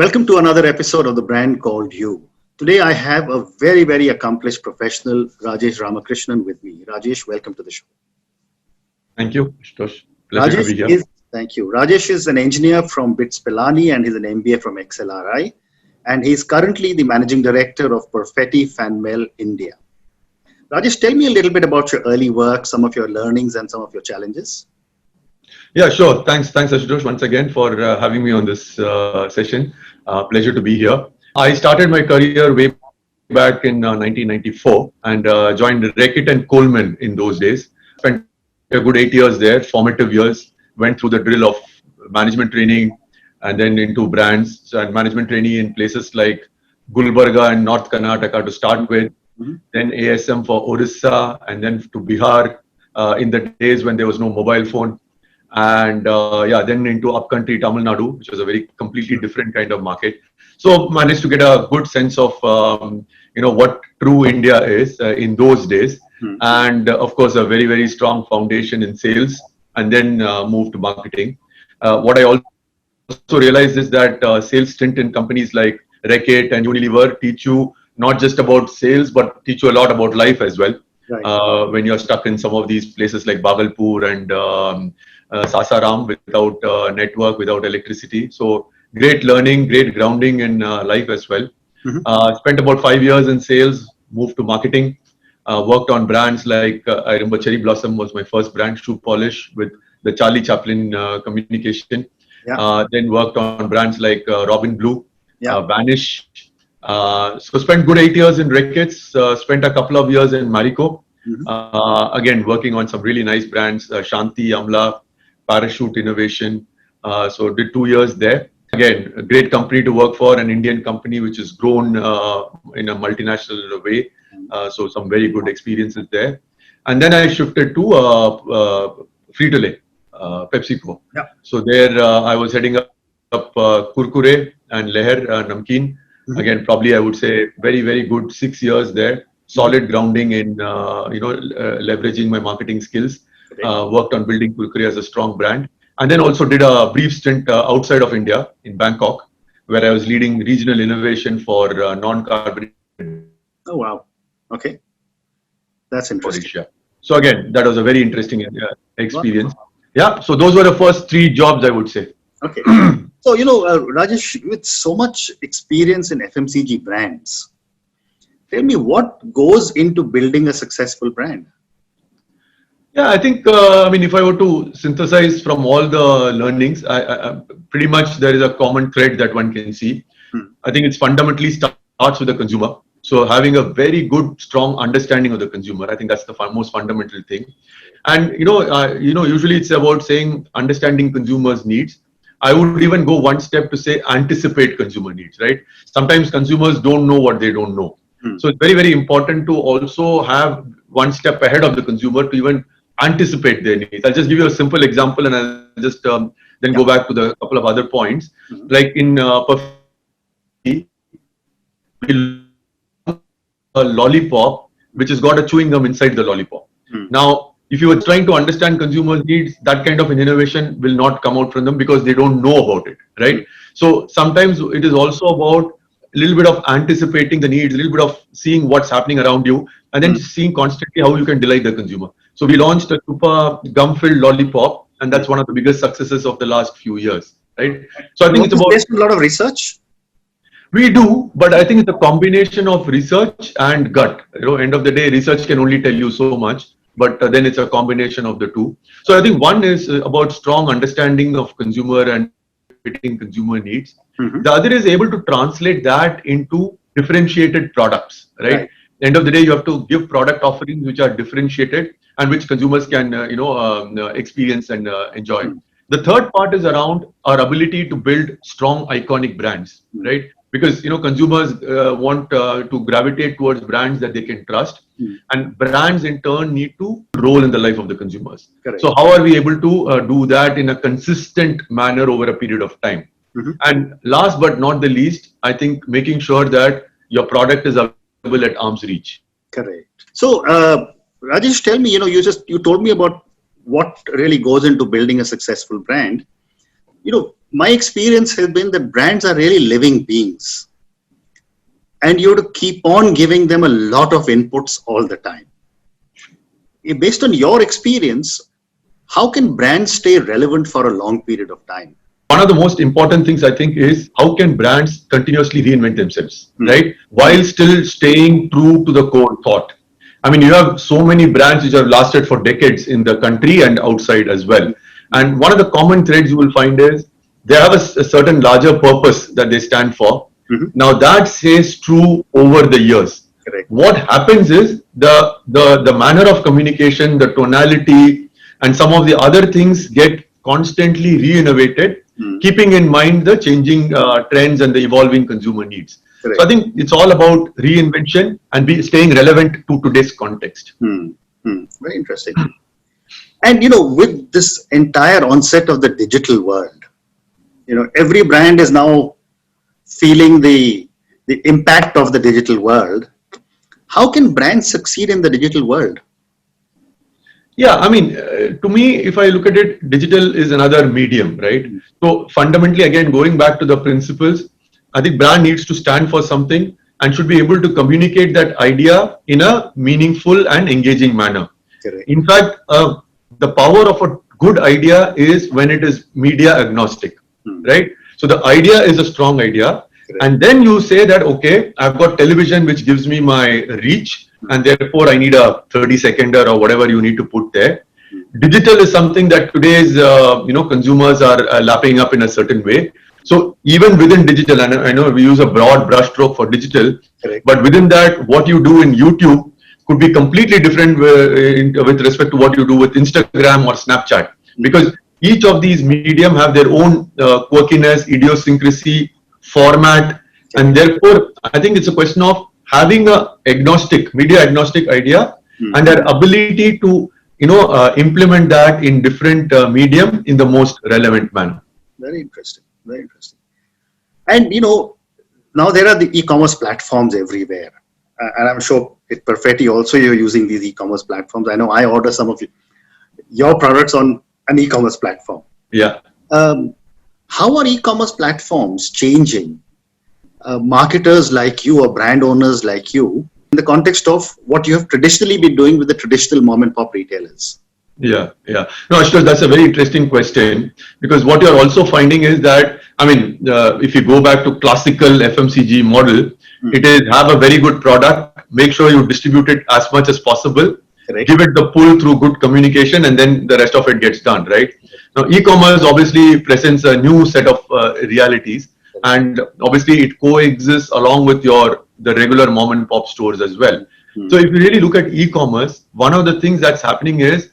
Welcome to another episode of The Brand Called You. Today I have a very, very accomplished professional, Rajesh Ramakrishnan, with me. Rajesh, welcome to the show. Thank you, Stosh. Pleasure to Rajesh be here. Thank you. Rajesh is an engineer from BITS Pilani and he's an MBA from XLRI. And he's currently the managing director of Perfetti Melle India. Rajesh, tell me a little bit about your early work, some of your learnings and some of your challenges. Yeah, sure. Thanks, Ashutosh, once again for having me on this session. Pleasure to be here. I started my career way back in 1994 and joined Reckitt and Coleman in those days. Spent a good 8 years there, formative years. Went through the drill of management training and then into brands and management training in places like Gulbarga and North Karnataka to start with. Then ASM for Orissa and then to Bihar in the days when there was no mobile phone. And then into upcountry Tamil Nadu, which was a very completely different kind of market. So managed to get a good sense of what true India is in those days, and of course a very, very strong foundation in sales, and then moved to marketing. What I also realized is that sales stint in companies like Reckitt and Unilever teach you not just about sales, but teach you a lot about life as well. Right. When you're stuck in some of these places like Bhagalpur and Sasaram without network, without electricity. So great learning, great grounding in life as well. Spent about 5 years in sales, moved to marketing, worked on brands like, I remember Cherry Blossom was my first brand, shoe polish with the Charlie Chaplin communication. Yeah. Then worked on brands like Robin Blue, Vanish. So spent good 8 years in Reckitt's, spent a couple of years in Marico. Again, working on some really nice brands, Shanti, Amla, Parachute Innovation. So did 2 years there. Again, a great company to work for, an Indian company which has grown in a multinational way. So some very good experiences there. And then I shifted to Frito-Lay, PepsiCo. Yeah. So there I was heading up Kurkure and Leher Namkeen. Again, probably I would say very, very good 6 years there. Solid grounding in leveraging my marketing skills. Worked on building Kurkure as a strong brand, and then also did a brief stint outside of India in Bangkok, where I was leading regional innovation for non-carbonated. Oh wow! Okay, that's interesting. So again, that was a very interesting experience. Wow. Yeah. So those were the first 3 jobs, I would say. Okay. So Rajesh, with so much experience in FMCG brands, tell me what goes into building a successful brand. Yeah, I think, if I were to synthesize from all the learnings, I pretty much there is a common thread that one can see. I think it's fundamentally starts with the consumer. So having a very good, strong understanding of the consumer, I think that's the most fundamental thing. And, usually it's about saying understanding consumers' needs. I would even go one step to say anticipate consumer needs, right? Sometimes consumers don't know what they don't know. So it's very, very important to also have one step ahead of the consumer to even anticipate their needs. I'll just give you a simple example and I'll just then go back to the couple of other points. Like in Perfetti, we a lollipop which has got a chewing gum inside the lollipop. Now, if you were trying to understand consumers' needs, that kind of an innovation will not come out from them because they don't know about it, right? So sometimes it is also about a little bit of anticipating the needs, a little bit of seeing what's happening around you, and then seeing constantly how you can delight the consumer. So we launched a super gum-filled lollipop, and that's one of the biggest successes of the last few years, right? So I think it's about based on a lot of research. We do, but I think it's a combination of research and gut. End of the day, research can only tell you so much, but then it's a combination of the two. So I think one is about strong understanding of consumer and fitting consumer needs. The other is able to translate that into differentiated products, right? End of the day, you have to give product offerings which are differentiated and which consumers can, experience and enjoy. The third part is around our ability to build strong, iconic brands, right? Because consumers want to gravitate towards brands that they can trust, and brands in turn need to roll in the life of the consumers. Correct. So how are we able to do that in a consistent manner over a period of time? And last but not the least, I think making sure that your product is available at arm's reach. Correct. So Rajesh, tell me, you told me about what really goes into building a successful brand. my experience has been that brands are really living beings, and you have to keep on giving them a lot of inputs all the time. Based on your experience, how can brands stay relevant for a long period of time? One of the most important things I think is how can brands continuously reinvent themselves, right? While still staying true to the core thought. I mean, you have so many brands which have lasted for decades in the country and outside as well. And one of the common threads you will find is they have a certain larger purpose that they stand for. Now that stays true over the years. Correct. What happens is the manner of communication, the tonality, and some of the other things get constantly re-innovated, keeping in mind the changing trends and the evolving consumer needs. Correct. So I think it's all about reinvention and staying relevant to today's context. Very interesting. And with this entire onset of the digital world, every brand is now feeling the impact of the digital world. How can brands succeed in the digital world? Yeah, I mean, to me, if I look at it, digital is another medium, right? So fundamentally, again, going back to the principles, I think brand needs to stand for something and should be able to communicate that idea in a meaningful and engaging manner. Correct. In fact, the power of a good idea is when it is media agnostic, right? So the idea is a strong idea. Correct. And then you say that, okay, I've got television which gives me my reach, and therefore I need a 30-seconder or whatever you need to put there. Digital is something that today's consumers are lapping up in a certain way. So even within digital, and I know we use a broad brushstroke for digital, Correct. but within that, what you do in YouTube could be completely different with respect to what you do with Instagram or Snapchat, because each of these medium have their own quirkiness, idiosyncrasy, format, and therefore I think it's a question of having a media agnostic idea and their ability to implement that in different medium in the most relevant manner. Very interesting. Very interesting. And now there are the e-commerce platforms everywhere, and I'm sure at Perfetti also you're using these e-commerce platforms. I know I order some of your products on an e-commerce platform. Yeah. How are e-commerce platforms changing marketers like you or brand owners like you in the context of what you have traditionally been doing with the traditional mom and pop retailers? Yeah. No, Ashutosh, that's a very interesting question, because what you're also finding is that, I mean, if you go back to classical FMCG model, it is have a very good product, make sure you distribute it as much as possible, Correct. give it the pull through good communication, and then the rest of it gets done, right? Now, e-commerce obviously presents a new set of realities, and obviously it coexists along with the regular mom and pop stores as well. So if you really look at e-commerce, one of the things that's happening is,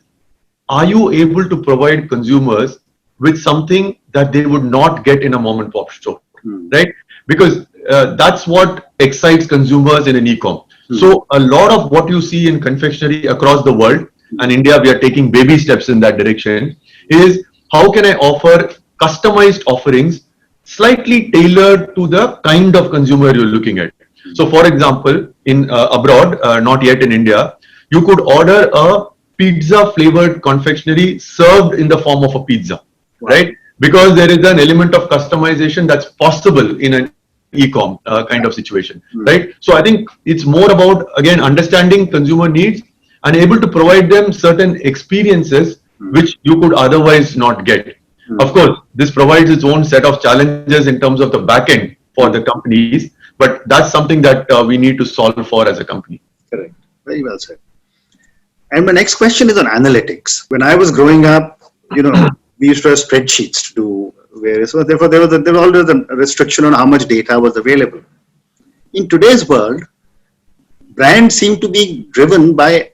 are you able to provide consumers with something that they would not get in a mom and pop store, right? Because that's what excites consumers in an e-com. So a lot of what you see in confectionery across the world, and India, we are taking baby steps in that direction, is how can I offer customized offerings slightly tailored to the kind of consumer you're looking at. So for example, in abroad, not yet in India, you could order a pizza flavored confectionery served in the form of a pizza, right? Because there is an element of customization that's possible in an e-com kind of situation, right? So I think it's more about, again, understanding consumer needs and able to provide them certain experiences which you could otherwise not get. Of course, this provides its own set of challenges in terms of the back end for the companies, but that's something that we need to solve for as a company. Correct. Very well said. And my next question is on analytics. When I was growing up, we used to have spreadsheets to do various. So therefore, there was always a restriction on how much data was available. In today's world, brands seem to be driven by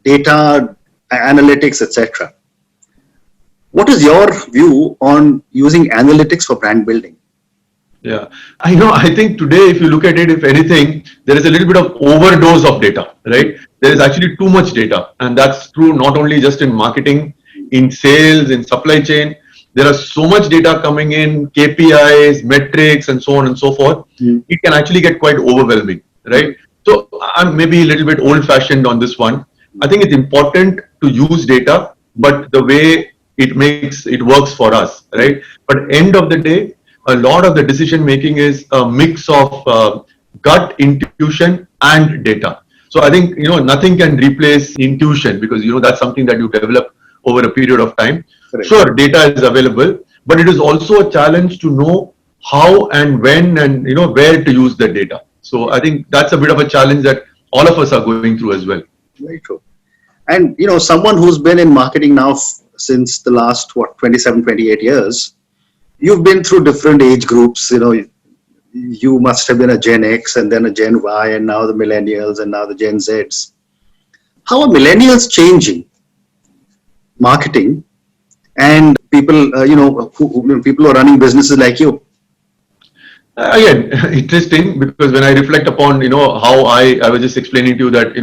data, analytics, etc. What is your view on using analytics for brand building? Yeah, I think today, if you look at it, if anything, there is a little bit of overdose of data, right? There is actually too much data. And that's true not only just in marketing, in sales, in supply chain. There are so much data coming in, KPIs, metrics, and so on and so forth. It can actually get quite overwhelming, right? So I'm maybe a little bit old fashioned on this one. I think it's important to use data, but the way it works for us, right? But end of the day, a lot of the decision making is a mix of gut, intuition, and data. So I think nothing can replace intuition, because that's something that you develop over a period of time. Correct. Sure, data is available, but it is also a challenge to know how and when and where to use the data. So I think that's a bit of a challenge that all of us are going through as well. Very true. And someone who's been in marketing now since the last 27, 28 years, you've been through different age groups. You must have been a Gen X and then a Gen Y and now the millennials and now the Gen Zs. How are millennials changing marketing and people, people who are running businesses like you? Again, interesting, because when I reflect upon, how I was just explaining to you that,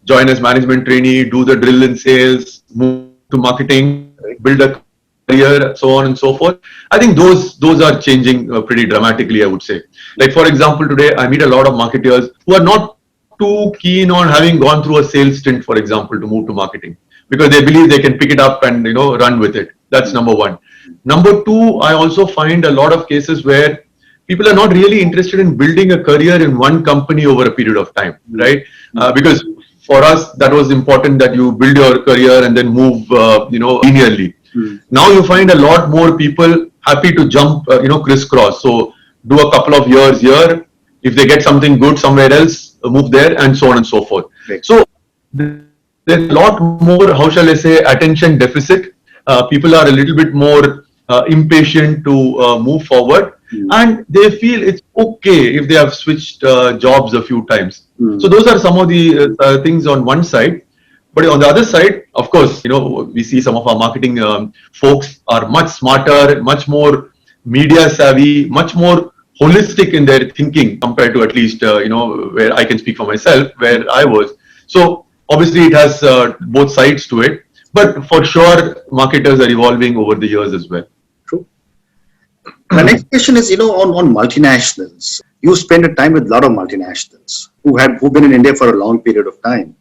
join as management trainee, do the drill in sales, move to marketing, build a career, so on and so forth. I think those are changing pretty dramatically, I would say. Like, for example, today I meet a lot of marketers who are not too keen on having gone through a sales stint, for example, to move to marketing, because they believe they can pick it up and, run with it. That's number one. Number two, I also find a lot of cases where people are not really interested in building a career in one company over a period of time, right? Because for us, that was important, that you build your career and then move, linearly. Now you find a lot more people happy to jump, crisscross. So do a couple of years here. If they get something good somewhere else, move there, and so on and so forth. Right. So there's a lot more, how shall I say, attention deficit. People are a little bit more impatient to move forward. And they feel it's okay if they have switched jobs a few times. So those are some of the things on one side. But on the other side, of course, we see some of our marketing folks are much smarter, much more media savvy, much more holistic in their thinking compared to, at least, where I can speak for myself, where I was. So obviously it has both sides to it. But for sure, marketers are evolving over the years as well. The next question is, on multinationals. You spend a time with a lot of multinationals who've been in India for a long period of time.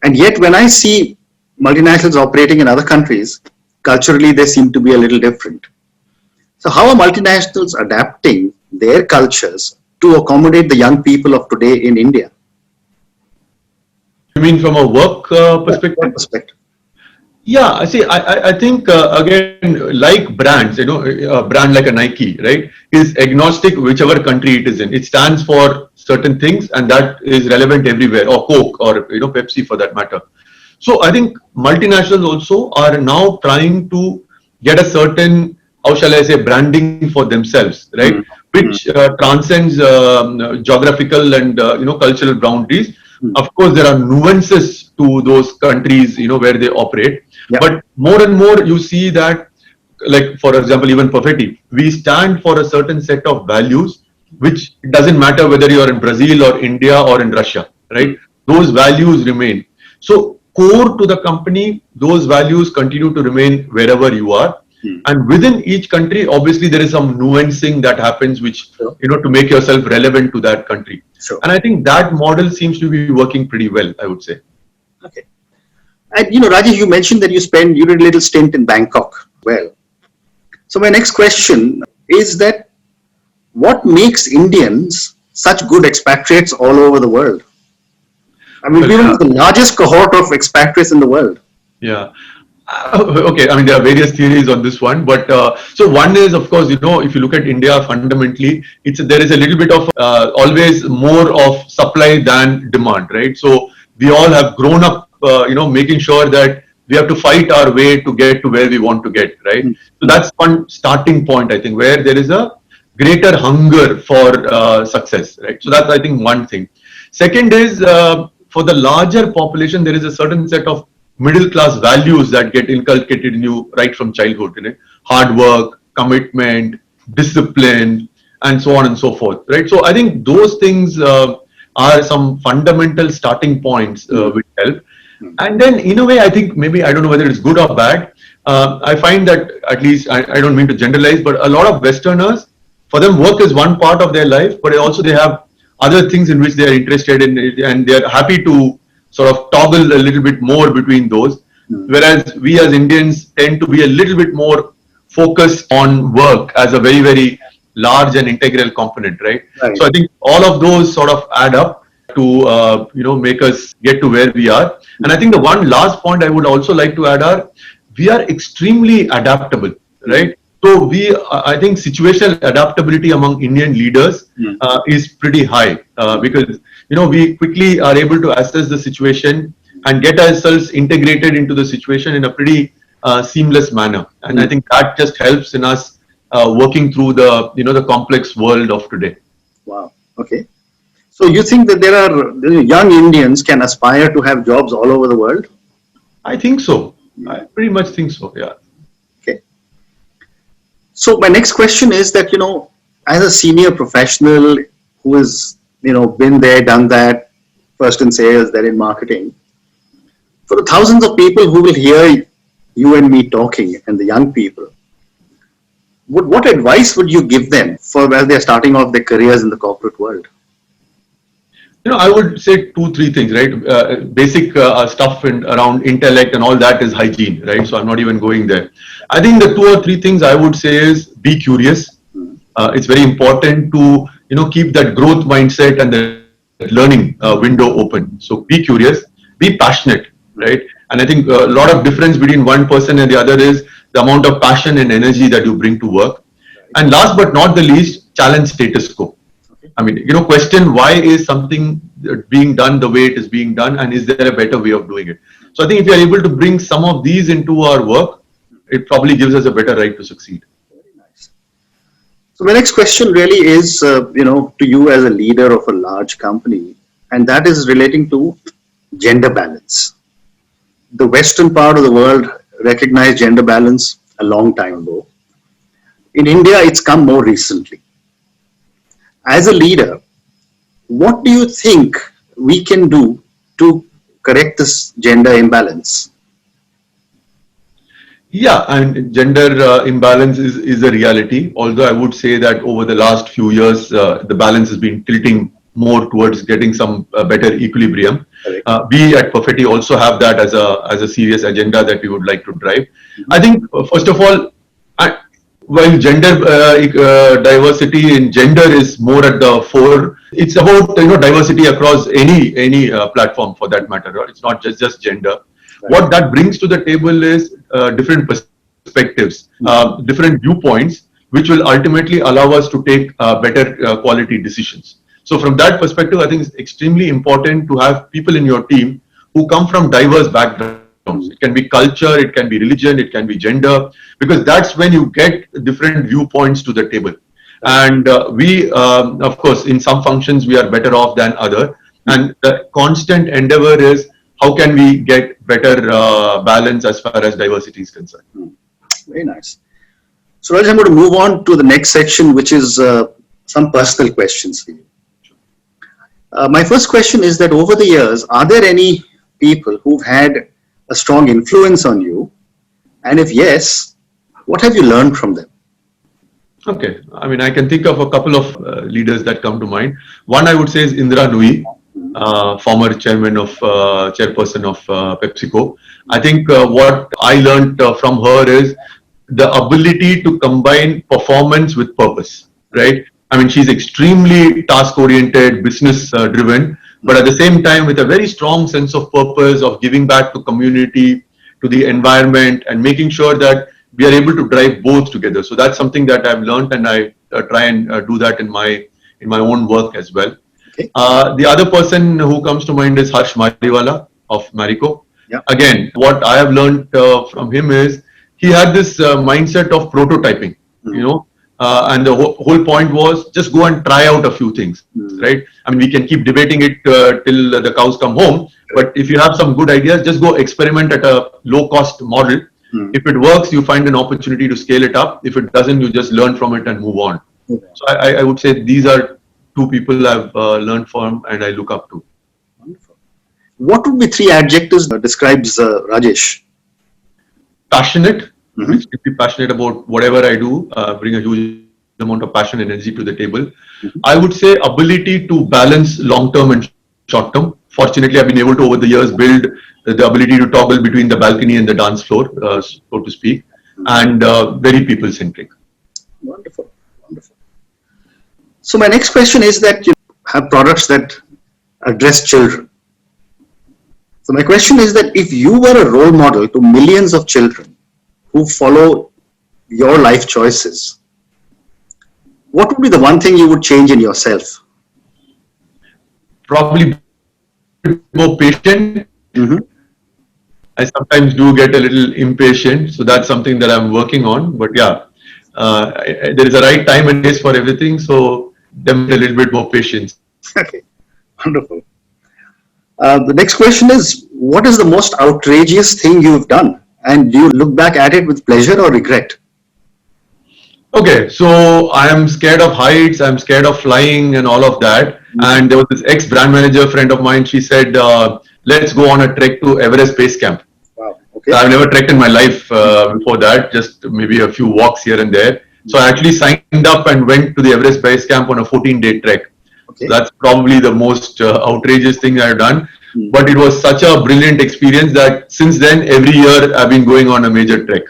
And yet when I see multinationals operating in other countries, culturally they seem to be a little different. So how are multinationals adapting their cultures to accommodate the young people of today in India? You mean from a work perspective? Yeah, I see. I think again, like brands, a brand like a Nike, right, is agnostic whichever country it is in. It stands for certain things, and that is relevant everywhere. Or Coke, or Pepsi, for that matter. So I think multinationals also are now trying to get a certain, how shall I say, branding for themselves, right, which transcends geographical and cultural boundaries. Of course, there are nuances to those countries, where they operate. Yeah. But more and more you see that, like, for example, even Perfetti, we stand for a certain set of values, which doesn't matter whether you're in Brazil or India or in Russia, right? Those values remain. So core to the company, those values continue to remain wherever you are. And within each country, obviously, there is some nuancing that happens, which, to make yourself relevant to that country. Sure. And I think that model seems to be working pretty well, I would say. Okay. And, Rajesh, you mentioned that you did a little stint in Bangkok. Well, so my next question is that what makes Indians such good expatriates all over the world? I mean, we're one of the largest cohort of expatriates in the world. Yeah. Okay, I mean, there are various theories on this one, but so one is, of course, if you look at India fundamentally, there is a little bit of always more of supply than demand, right? So we all have grown up, making sure that we have to fight our way to get to where we want to get, right? So that's one starting point, I think, where there is a greater hunger for success, right? So that's, I think, one thing. Second is, for the larger population, there is a certain set of middle class values that get inculcated in you right from childhood, hard work, commitment, discipline, and so on and so forth, right? So I think those things are some fundamental starting points which help. And then, in a way, I think, maybe, I don't know whether it's good or bad, I find that, at least, I don't mean to generalize, but a lot of Westerners, for them, work is one part of their life, but also they have other things in which they are interested in, and they are happy to sort of toggle a little bit more between those. whereas we as Indians tend to be a little bit more focused on work as a very, very large and integral component, right? Right. So I think all of those sort of add up to make us get to where we are. And I think the one last point I would also like to add are we are extremely adaptable, right? So I think situational adaptability among Indian leaders is pretty high because we quickly are able to assess the situation and get ourselves integrated into the situation in a pretty seamless manner. And I think that just helps in us working through the complex world of today. Wow. Okay. So you think that there are young Indians can aspire to have jobs all over the world? I think so. I pretty much think so. Yeah. Okay. So my next question is that, as a senior professional who has, been there, done that, first in sales, then in marketing, for the thousands of people who will hear you and me talking and the young people, what advice would you give them for as they're starting off their careers in the corporate world? I would say 2, 3 things, right? Basic stuff around intellect and all that is hygiene, right? So I'm not even going there. I think the 2 or 3 things I would say is be curious. It's very important to, keep that growth mindset and the learning window open. So be curious, be passionate, right? And I think a lot of difference between one person and the other is the amount of passion and energy that you bring to work. And last but not the least, challenge status quo. I mean, question why is something being done the way it is being done, and is there a better way of doing it? So I think if you are able to bring some of these into our work, it probably gives us a better right to succeed. Very nice. So my next question really is, to you as a leader of a large company, and that is relating to gender balance. The Western part of the world recognized gender balance a long time ago. In India, it's come more recently. As a leader, what do you think we can do to correct this gender imbalance? Yeah, and gender imbalance is a reality. Although I would say that over the last few years, the balance has been tilting more towards getting some better equilibrium. We at Perfetti also have that as a serious agenda that we would like to drive. I think first of all, while gender diversity in gender is more at the fore, it's about diversity across any platform for that matter. Right? It's not just gender. Right. What that brings to the table is different perspectives, different viewpoints, which will ultimately allow us to take better quality decisions. So from that perspective, I think it's extremely important to have people in your team who come from diverse backgrounds. It can be culture, it can be religion, it can be gender, because that's when you get different viewpoints to the table. And we, of course, in some functions, we are better off than other. And the constant endeavor is how can we get better balance as far as diversity is concerned. Very nice. So Raj, I'm going to move on to the next section, which is some personal questions for you. My first question is that over the years, are there any people who've had a strong influence on you? And if yes, what have you learned from them? Okay. I mean, I can think of a couple of leaders that come to mind. One I would say is Indra Nui, former chairperson of PepsiCo. I think what I learned from her is the ability to combine performance with purpose, right? I mean, she's extremely task-oriented, business-driven, but at the same time with a very strong sense of purpose of giving back to community, to the environment, and making sure that we are able to drive both together. So that's something that I've learned, and I try and do that in my own work as well. Okay. The other person who comes to mind is Harsh Mariwala of Marico. Yeah. Again, what I have learned from him is he had this mindset of prototyping, and the whole point was just go and try out a few things, right? I mean, we can keep debating it till the cows come home, but if you have some good ideas, just go experiment at a low cost model. If it works, you find an opportunity to scale it up. If it doesn't, you just learn from it and move on. So I would say these are two people I've learned from and I look up to. Wonderful. What would be 3 adjectives that describes Rajesh? Passionate. Which be passionate about whatever I do, bring a huge amount of passion and energy to the table. I would say ability to balance long-term and short-term. fortunately, I've been able to over the years build the ability to toggle between the balcony and the dance floor, so to speak, and very people centric. Wonderful, wonderful. So my next question is that you have products that address children. So my question is that if you were a role model to millions of children who follow your life choices, what would be the one thing you would change in yourself? Probably more patient. Mm-hmm. I sometimes do get a little impatient, so that's something that I'm working on. But yeah, there is a right time and place for everything, so them a little bit more patience. Okay, wonderful. The next question is, what is the most outrageous thing you've done? And do you look back at it with pleasure or regret? Okay, so I am scared of heights, I'm scared of flying and all of that. And there was this ex-brand manager friend of mine, she said, let's go on a trek to Everest Base Camp. Wow. Okay. So I've never trekked in my life before that, just maybe a few walks here and there. So I actually signed up and went to the Everest Base Camp on a 14-day trek. Okay. So that's probably the most outrageous thing I've done. But it was such a brilliant experience that since then, every year I've been going on a major trek.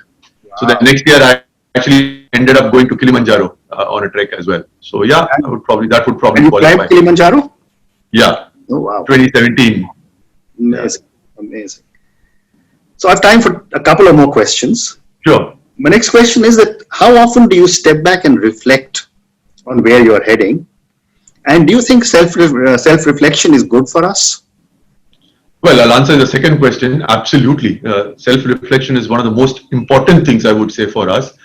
Wow. So the next year I actually ended up going to Kilimanjaro on a trek as well. So yeah, that would probably you qualify. Climbed Kilimanjaro? Yeah. Oh wow. 2017. Amazing. Amazing. So I have time for a couple of more questions. Sure. My next question is that how often do you step back and reflect on where you're heading? And do you think self-reflection is good for us? Well, I'll answer the second question. Absolutely. Self-reflection is one of the most important things I would say for us.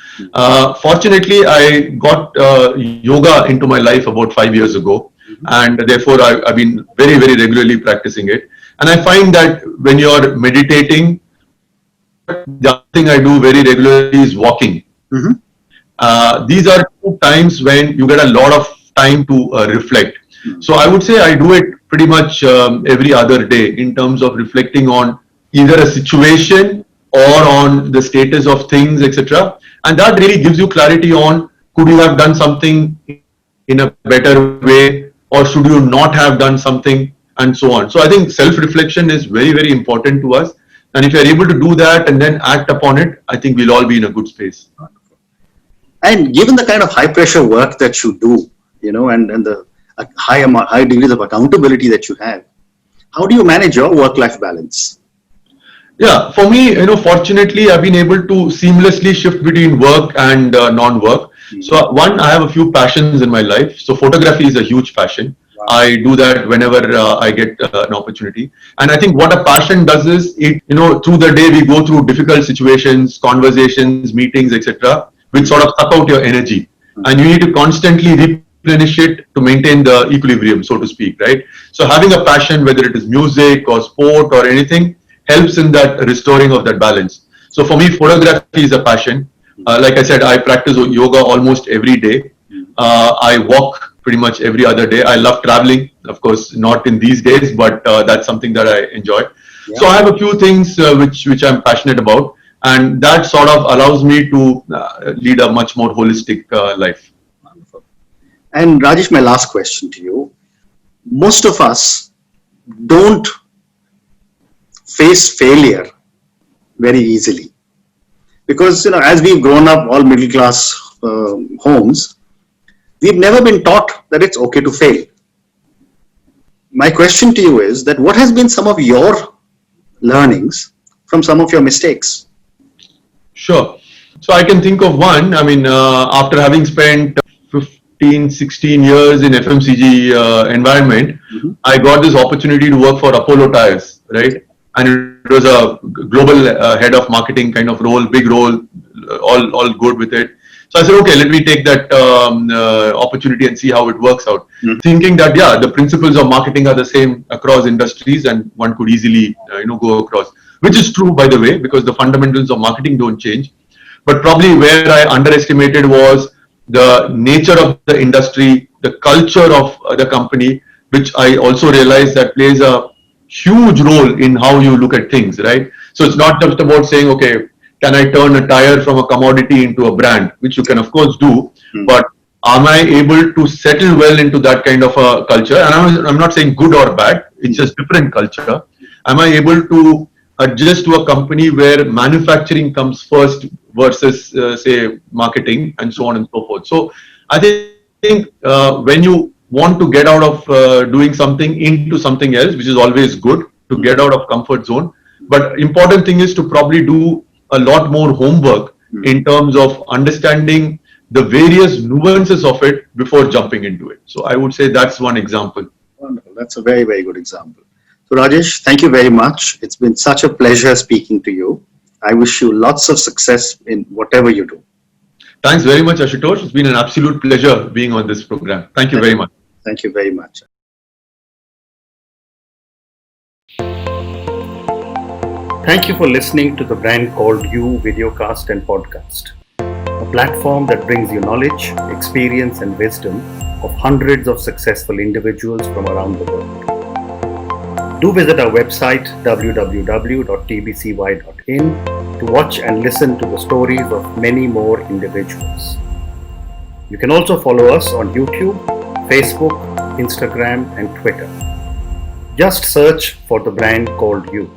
Fortunately, I got yoga into my life about 5 years ago. And therefore, I've been very, very regularly practicing it. And I find that when you're meditating, the other thing I do very regularly is walking. These are 2 times when you get a lot of time to reflect. So I would say I do it pretty much every other day in terms of reflecting on either a situation or on the status of things, etc. And that really gives you clarity on could you have done something in a better way or should you not have done something and so on. So I think self-reflection is very, very important to us. And if you're able to do that and then act upon it, I think we'll all be in a good space. And given the kind of high pressure work that you do, and the high degrees of accountability that you have, how do you manage your work-life balance? Yeah, for me, fortunately, I've been able to seamlessly shift between work and non-work. So one, I have a few passions in my life. So photography is a huge passion. Wow. I do that whenever I get an opportunity. And I think what a passion does is it, through the day we go through difficult situations, conversations, meetings, etc., which sort of suck out your energy. And you need to constantly replenish it to maintain the equilibrium, so to speak, right? So having a passion, whether it is music or sport or anything, helps in that restoring of that balance. So for me, photography is a passion. Like I said, I practice yoga almost every day. I walk pretty much every other day. I love traveling, of course, not in these days, but that's something that I enjoy. Yeah. So I have a few things which I'm passionate about, and that sort of allows me to lead a much more holistic life. Wonderful. And Rajesh, my last question to you. Most of us don't face failure very easily because as we've grown up all middle class homes, we've never been taught that it's okay to fail. My question to you is that what has been some of your learnings from some of your mistakes? Sure. So I can think of one. I mean, after having spent 15, 16 years in FMCG environment, I got this opportunity to work for Apollo Tires, right? And it was a global head of marketing kind of role, big role, all good with it. So I said, okay, let me take that opportunity and see how it works out. Thinking that, yeah, the principles of marketing are the same across industries and one could easily, go across, which is true, by the way, because the fundamentals of marketing don't change. But probably where I underestimated was the nature of the industry, the culture of the company, which I also realized that plays a huge role in how you look at things, right? So it's not just about saying, okay, can I turn a tire from a commodity into a brand, which you can of course do, but am I able to settle well into that kind of a culture? And I'm not saying good or bad, it's just different culture. Am I able to adjust to a company where manufacturing comes first versus, say, marketing and so on and so forth? So I think when you want to get out of doing something into something else, which is always good to get out of comfort zone. But important thing is to probably do a lot more homework in terms of understanding the various nuances of it before jumping into it. So I would say that's one example. Wonderful. That's a very, very good example. So Rajesh, thank you very much. It's been such a pleasure speaking to you. I wish you lots of success in whatever you do. Thanks very much, Ashutosh. It's been an absolute pleasure being on this program. Thank you very much. Thank you very much. Thank you for listening to the Brand Called You videocast and podcast, a platform that brings you knowledge, experience, and wisdom of hundreds of successful individuals from around the world. Do visit our website www.tbcy.in to watch and listen to the stories of many more individuals. You can also follow us on YouTube, Facebook, Instagram, and Twitter. Just search for the Brand Called You.